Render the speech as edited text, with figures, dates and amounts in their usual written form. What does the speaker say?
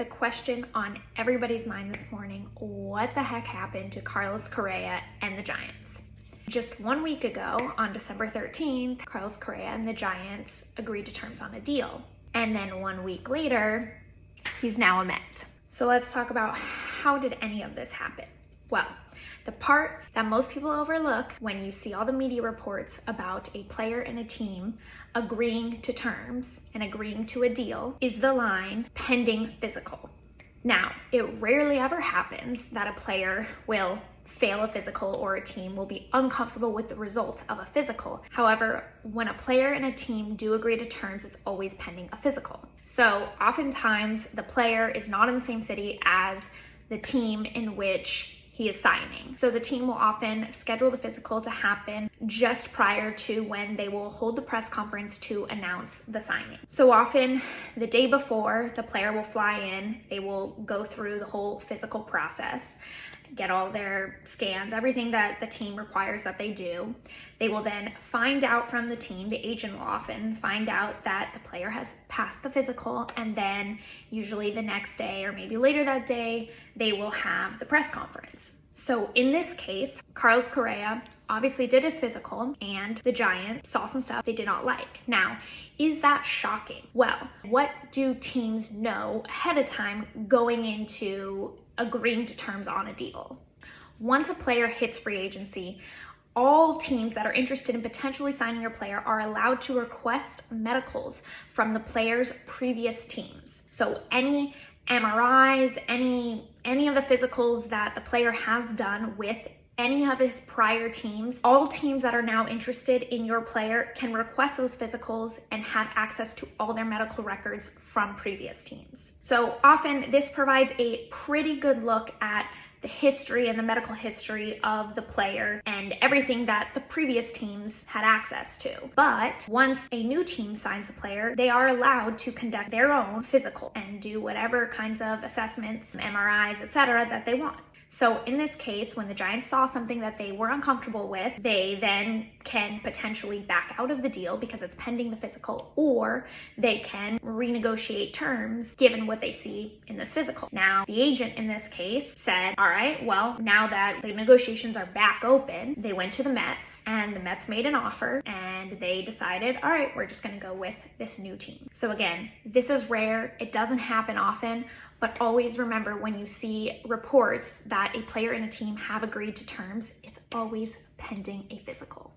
the question on everybody's mind this morning: what the heck happened to Carlos Correa and the Giants? Just 1 week ago, on December 13th, Carlos Correa and the Giants agreed to terms on a deal. And then 1 week later, he's now a Met. So let's talk about, how did any of this happen? Well, the part that most people overlook when you see all the media reports about a player and a team agreeing to terms and agreeing to a deal is the line pending physical. Now, it rarely ever happens that a player will fail a physical or a team will be uncomfortable with the result of a physical. However, when a player and a team do agree to terms, it's always pending a physical. So oftentimes the player is not in the same city as the team in which he is signing. So the team will often schedule the physical to happen just prior to when they will hold the press conference to announce the signing. So often the day before, the player will fly in, they will go through the whole physical process, get all their scans, everything that the team requires that they do. They will then find out from the team, the agent will often find out that the player has passed the physical, and then usually the next day or maybe later that day, they will have the press conference. So in this case, Carlos Correa obviously did his physical, and the Giants saw some stuff they did not like. Now, is that shocking? Well, what do teams know ahead of time going into agreeing to terms on a deal? Once a player hits free agency, all teams that are interested in potentially signing your player are allowed to request medicals from the player's previous teams. So any MRIs, any of the physicals that the player has done with any of his prior teams, all teams that are now interested in your player can request those physicals and have access to all their medical records from previous teams. So often this provides a pretty good look at the history and the medical history of the player and everything that the previous teams had access to. But once a new team signs the player, they are allowed to conduct their own physical and do whatever kinds of assessments, MRIs, etc. that they want. So in this case, when the Giants saw something that they were uncomfortable with, they then can potentially back out of the deal because it's pending the physical, or they can renegotiate terms given what they see in this physical. Now, the agent in this case said, all right, well, now that the negotiations are back open, they went to the Mets, and the Mets made an offer, and they decided, all right, we're just going to go with this new team. So again, this is rare. It doesn't happen often. But always remember, when you see reports that a player and a team have agreed to terms, it's always pending a physical.